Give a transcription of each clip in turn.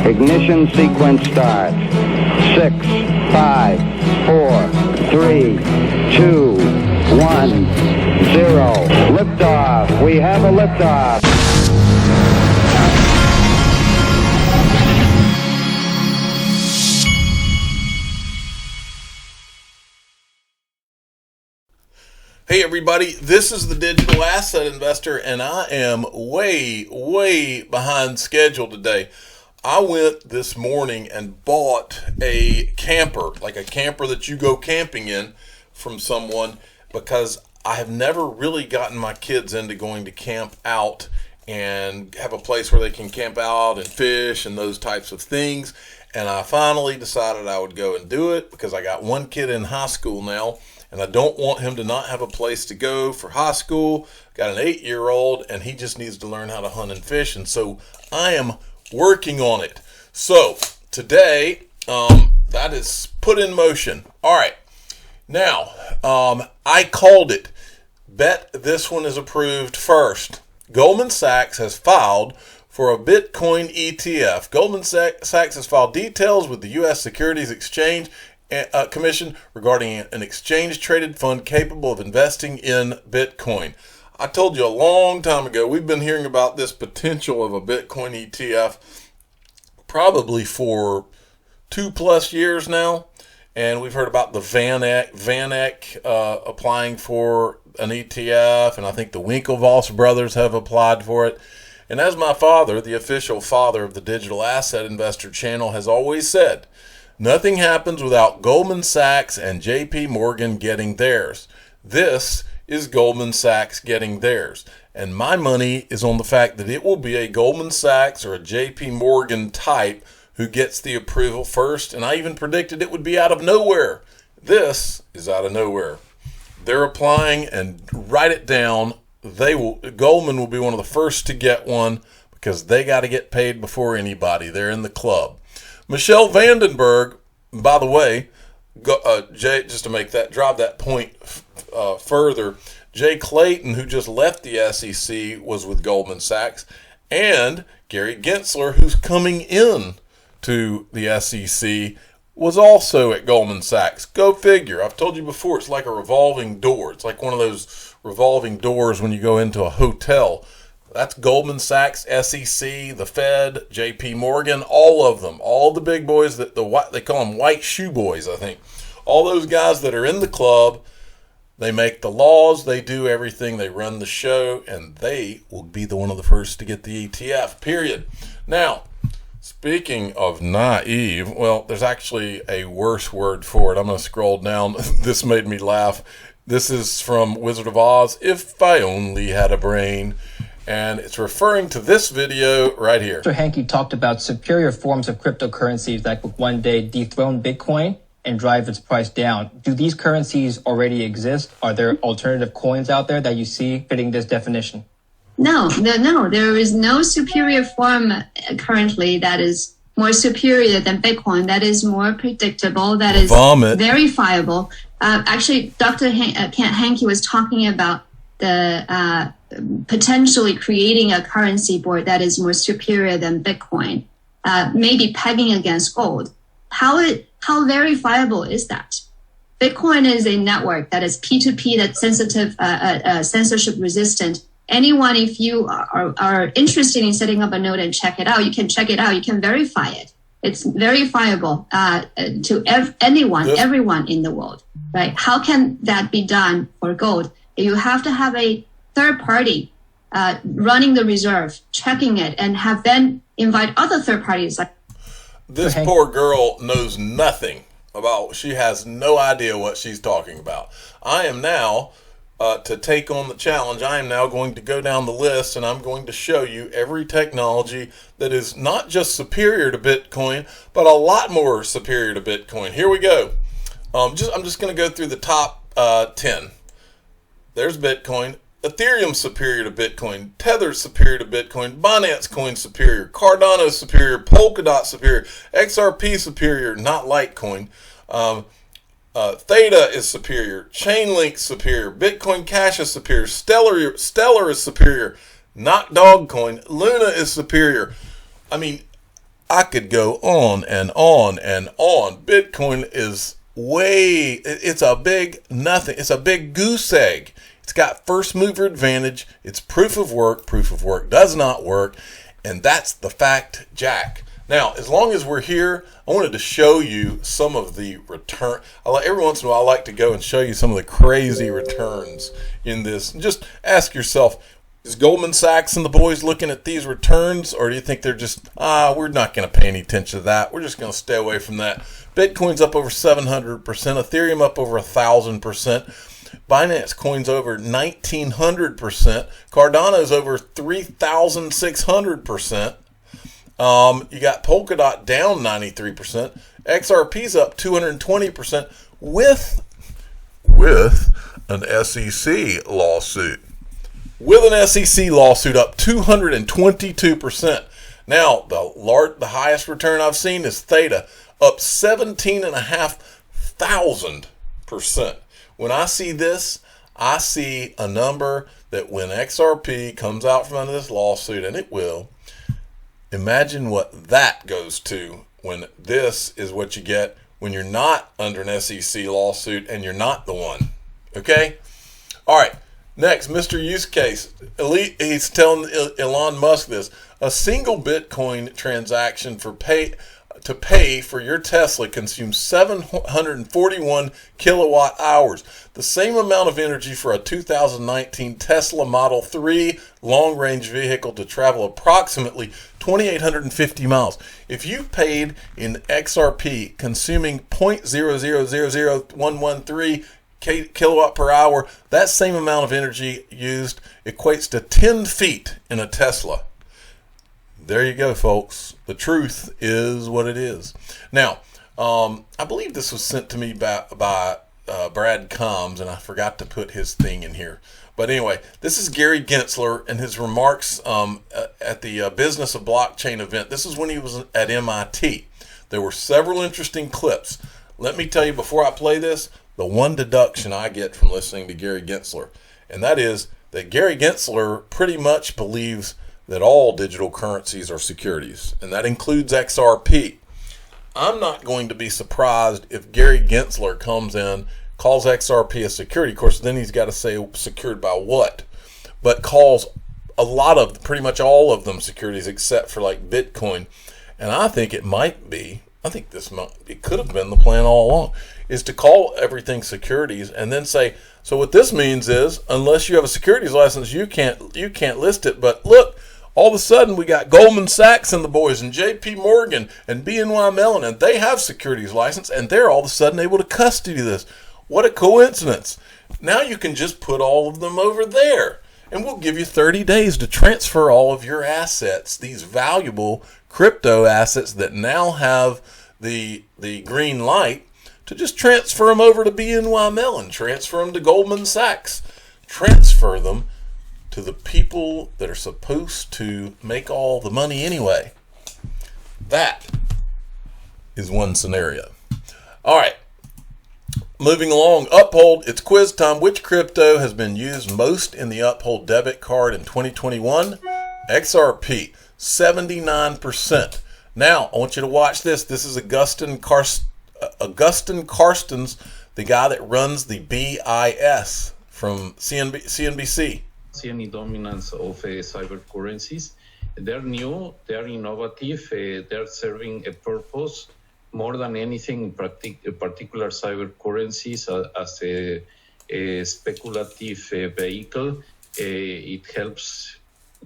Ignition sequence starts. 6, 5, 4, 3, 2, 1, 0. Liftoff. We have a liftoff. Hey everybody, this is the Digital Asset Investor, and I am way behind schedule today. I went this morning and bought a camper, like a camper that you go camping in from someone, because I have never really gotten my kids into going to camp out and have a place where they can camp out and fish and those types of things. And I finally decided I would go and do it because I got one kid in high school now, and I don't want him to not have a place to go for high school. Got an 8-year-old, and he just needs to learn how to hunt and fish, and so I am working on it. So today, that is put in motion. All right, now I called it. Bet this one is approved first. Goldman Sachs has filed for a Bitcoin ETF. Goldman Sachs has filed details with the U.S. Securities Exchange Commission regarding an exchange-traded fund capable of investing in Bitcoin. I told you a long time ago, we've been hearing about this potential of a Bitcoin ETF probably for 2+ years now, and we've heard about the VanEck applying for an ETF, and I think the Winklevoss brothers have applied for it. And as my father, the official father of the Digital Asset Investor channel, has always said, nothing happens without Goldman Sachs and JP Morgan getting theirs. This is Goldman Sachs getting theirs. And my money is on the fact that it will be a Goldman Sachs or a JP Morgan type who gets the approval first. And I even predicted it would be out of nowhere. This is out of nowhere. They're applying, and write it down. Goldman will be one of the first to get one because they got to get paid before anybody. They're in the club. Michelle Vandenberg, by the way, Jay, just to make that drive that point further, Jay Clayton, who just left the SEC, was with Goldman Sachs, and Gary Gensler, who's coming in to the SEC, was also at Goldman Sachs. Go figure. I've told you before, it's like a revolving door. It's like one of those revolving doors when you go into a hotel. That's Goldman Sachs, SEC, the Fed, JP Morgan, all of them, all the big boys, that they call them white shoe boys, I think. All those guys that are in the club, they make the laws, they do everything, they run the show, and they will be one of the first to get the ETF, period. Now, speaking of naive, well, there's actually a worse word for it. I'm going to scroll down. This made me laugh. This is from Wizard of Oz, If I Only Had a Brain. And it's referring to this video right here. Mr. Hank, you talked about superior forms of cryptocurrencies that would one day dethrone Bitcoin and drive its price down. Do these currencies already exist? Are there alternative coins out there that you see fitting this definition? No. There is no superior form currently that is more superior than Bitcoin, that is more predictable, that is verifiable. Actually, Dr. Hanke was talking about the potentially creating a currency board that is more superior than Bitcoin, maybe pegging against gold. How verifiable is that? Bitcoin is a network that is P2P, that's sensitive, censorship resistant. Anyone, if you are interested in setting up a node and check it out, you can check it out. You can verify it. It's verifiable to everyone in the world, right? How can that be done for gold? You have to have a third party running the reserve, checking it, and have then invite other third parties. This poor girl knows nothing about, she has no idea what she's talking about. I am now, to take on the challenge, I am now going to go down the list, and I'm going to show you every technology that is not just superior to Bitcoin, but a lot more superior to Bitcoin. Here we go. I'm just going to go through the top 10. There's Bitcoin. Ethereum superior to Bitcoin, Tether superior to Bitcoin, Binance Coin superior, Cardano superior, Polkadot superior, XRP superior, not Litecoin, Theta is superior, Chainlink superior, Bitcoin Cash is superior, Stellar is superior, not Dogcoin, Luna is superior. I mean, I could go on and on and on. Bitcoin is it's a big nothing. It's a big goose egg. It's got first mover advantage. It's proof of work. Proof of work does not work. And that's the fact, Jack. Now, as long as we're here, I wanted to show you some of the return. Every once in a while, I like to go and show you some of the crazy returns in this. And just ask yourself, is Goldman Sachs and the boys looking at these returns, or do you think they're just, we're not going to pay any attention to that. We're just going to stay away from that. Bitcoin's up over 700%, Ethereum up over 1,000%, Binance Coin's over 1,900%, Cardano's over 3,600%. You got Polkadot down 93%, XRP's up 220% with an SEC lawsuit. With an SEC lawsuit up 222%. Now, the highest return I've seen is Theta, up 17,500%. When I see this, I see a number that when XRP comes out from under this lawsuit, and it will, imagine what that goes to when this is what you get when you're not under an SEC lawsuit and you're not the one. Okay? All right. Next, Mr. Use Case. He's telling Elon Musk this. A single Bitcoin transaction to pay for your Tesla consumes 741 kilowatt hours. The same amount of energy for a 2019 Tesla Model 3 long-range vehicle to travel approximately 2,850 miles. If you paid in XRP consuming 0.0000113 kilowatt per hour, that same amount of energy used equates to 10 feet in a Tesla. There you go, folks. The truth is what it is. Now, I believe this was sent to me by Brad Combs, and I forgot to put his thing in here. But anyway, this is Gary Gensler and his remarks at the Business of Blockchain event. This is when he was at MIT. There were several interesting clips. Let me tell you before I play this, the one deduction I get from listening to Gary Gensler, and that is that Gary Gensler pretty much believes that all digital currencies are securities, and that includes XRP. I'm not going to be surprised if Gary Gensler comes in, calls XRP a security. Of course, then he's got to say secured by what, but calls pretty much all of them securities except for like Bitcoin. And I think it could have been the plan all along, is to call everything securities and then say, so what this means is, unless you have a securities license, you can't list it. But look, all of a sudden we got Goldman Sachs and the boys and JP Morgan and BNY Mellon, and they have securities license, and they're all of a sudden able to custody this. What a coincidence. Now you can just put all of them over there, and we'll give you 30 days to transfer all of your assets, these valuable crypto assets that now have the green light, to just transfer them over to BNY Mellon, transfer them to Goldman Sachs, transfer them to the people that are supposed to make all the money anyway. That is one scenario. All right, moving along. Uphold, it's quiz time. Which crypto has been used most in the Uphold debit card in 2021? XRP, 79%. Now, I want you to watch this. This is Augustin Karstens, the guy that runs the BIS from CNBC. Any dominance of cyber currencies. They're new, they're innovative, they're serving a purpose more than anything, particular cyber currencies as a speculative vehicle. It helps,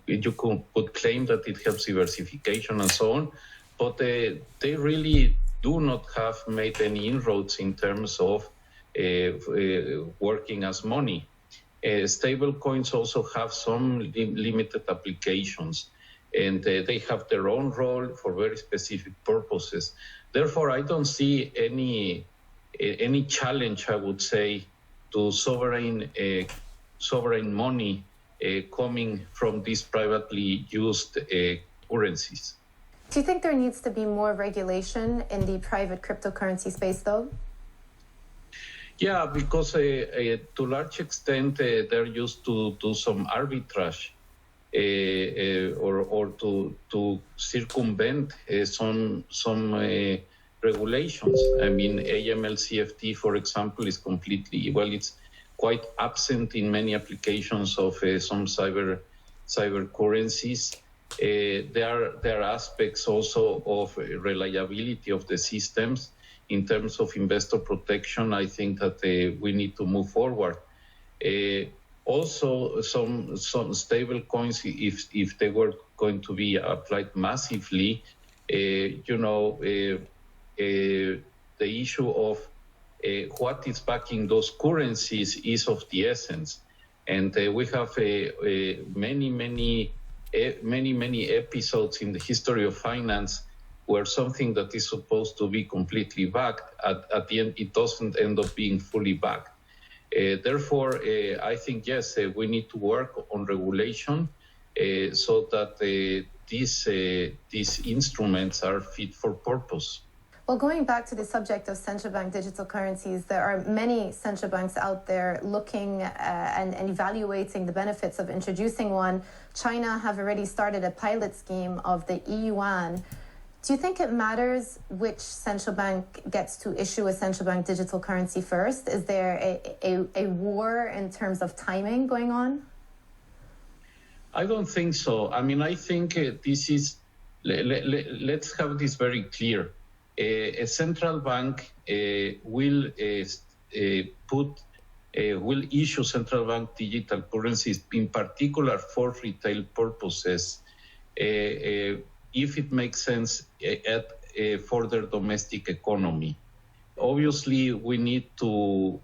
you could claim that it helps diversification and so on, but they really do not have made any inroads in terms of working as money. Stable coins also have some limited applications, and they have their own role for very specific purposes. Therefore, I don't see any challenge, I would say, to sovereign money coming from these privately used currencies. Do you think there needs to be more regulation in the private cryptocurrency space, though? Yeah, because to a large extent, they're used to do some arbitrage. or to circumvent some regulations. I mean, AML-CFT, for example, is completely, well, it's quite absent in many applications of some cyber currencies. There are aspects also of reliability of the systems. In terms of investor protection, I think that we need to move forward. Also, some stable coins, if they were going to be applied massively, the issue of what is backing those currencies is of the essence. And we have many episodes in the history of finance where something that is supposed to be completely backed, at the end, it doesn't end up being fully backed. Therefore, I think, yes, we need to work on regulation so that these instruments are fit for purpose. Well, going back to the subject of central bank digital currencies, there are many central banks out there looking and evaluating the benefits of introducing one. China have already started a pilot scheme of the e-yuan. Do you think it matters which central bank gets to issue a central bank digital currency first? Is there a war in terms of timing going on? I don't think so. I mean, I think this is, let's have this very clear. A central bank will issue central bank digital currencies, in particular for retail purposes, if it makes sense for their domestic economy. Obviously, we need to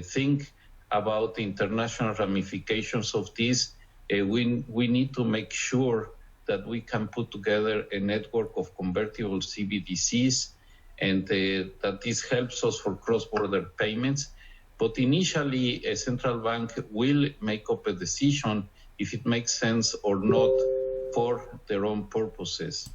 think about the international ramifications of this. We need to make sure that we can put together a network of convertible CBDCs and that this helps us for cross-border payments. But initially, a central bank will make up a decision if it makes sense or not for their own purposes.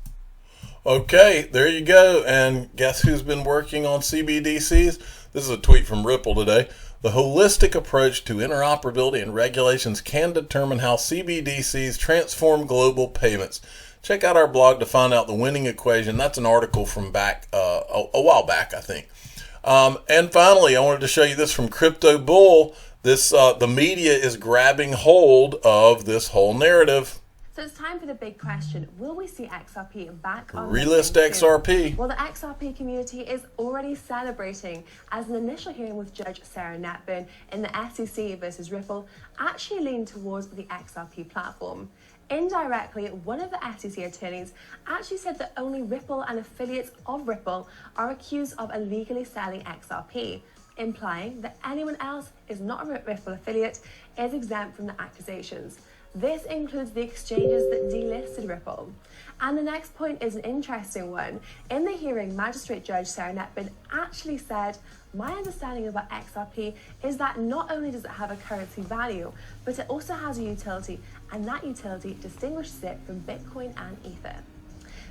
Okay, there you go. And guess who's been working on CBDCs? This is a tweet from Ripple today. The holistic approach to interoperability and regulations can determine how CBDCs transform global payments. Check out our blog to find out the winning equation. That's an article from back a while back, I think. And finally, I wanted to show you this from Crypto Bull. The media is grabbing hold of this whole narrative. So it's time for the big question. Will we see XRP back on Relist XRP. Well, the XRP community is already celebrating, as an initial hearing with Judge Sarah Natbin in the SEC versus Ripple actually leaned towards the XRP platform. Indirectly, one of the SEC attorneys actually said that only Ripple and affiliates of Ripple are accused of illegally selling XRP, implying that anyone else is not a Ripple affiliate is exempt from the accusations. This includes the exchanges that delisted Ripple. And the next point is an interesting one. In the hearing, Magistrate Judge Sarah Natbin actually said, "My understanding about XRP is that not only does it have a currency value, but it also has a utility, and that utility distinguishes it from Bitcoin and Ether."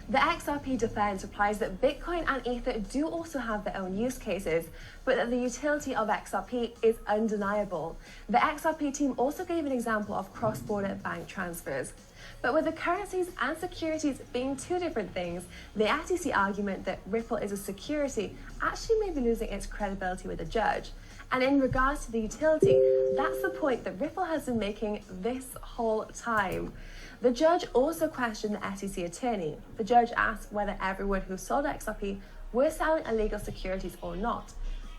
The XRP defense replies that Bitcoin and Ether do also have their own use cases, but that the utility of XRP is undeniable. The XRP team also gave an example of cross-border bank transfers. But with the currencies and securities being two different things, the SEC argument that Ripple is a security actually may be losing its credibility with the judge. And in regards to the utility, that's the point that Ripple has been making this whole time. The judge also questioned the SEC attorney. The judge asked whether everyone who sold XRP were selling illegal securities or not,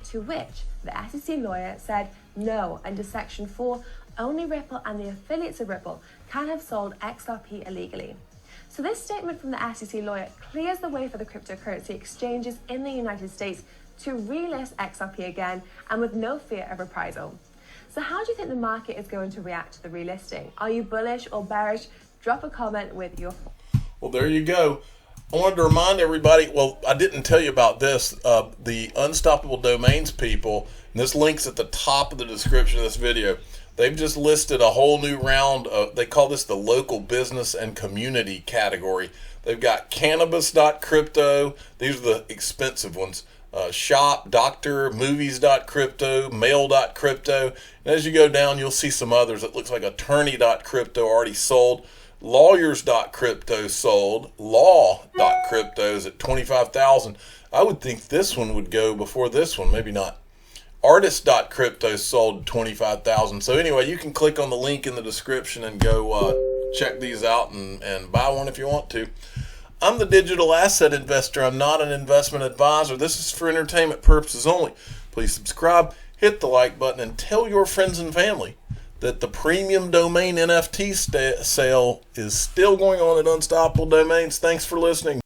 to which the SEC lawyer said no, under Section 4, only Ripple and the affiliates of Ripple can have sold XRP illegally. So this statement from the SEC lawyer clears the way for the cryptocurrency exchanges in the United States to relist XRP again, and with no fear of reprisal. So how do you think the market is going to react to the relisting? Are you bullish or bearish? Drop a comment with your... Well, there you go. I wanted to remind everybody, well, I didn't tell you about this, the Unstoppable Domains people, and this link's at the top of the description of this video. They've just listed a whole new round of, they call this the local business and community category. They've got cannabis.crypto. These are the expensive ones. shop, doctor, movies.crypto, mail.crypto. And as you go down, you'll see some others. It looks like attorney.crypto already sold. Lawyers.crypto sold. Law.crypto is at 25,000. I would think this one would go before this one. Maybe not. Artist.crypto sold 25,000. So anyway, you can click on the link in the description and go check these out and buy one if you want to. I'm the digital asset investor. I'm not an investment advisor. This is for entertainment purposes only. Please subscribe, hit the like button, and tell your friends and family that the premium domain NFT sale is still going on at Unstoppable Domains. Thanks for listening.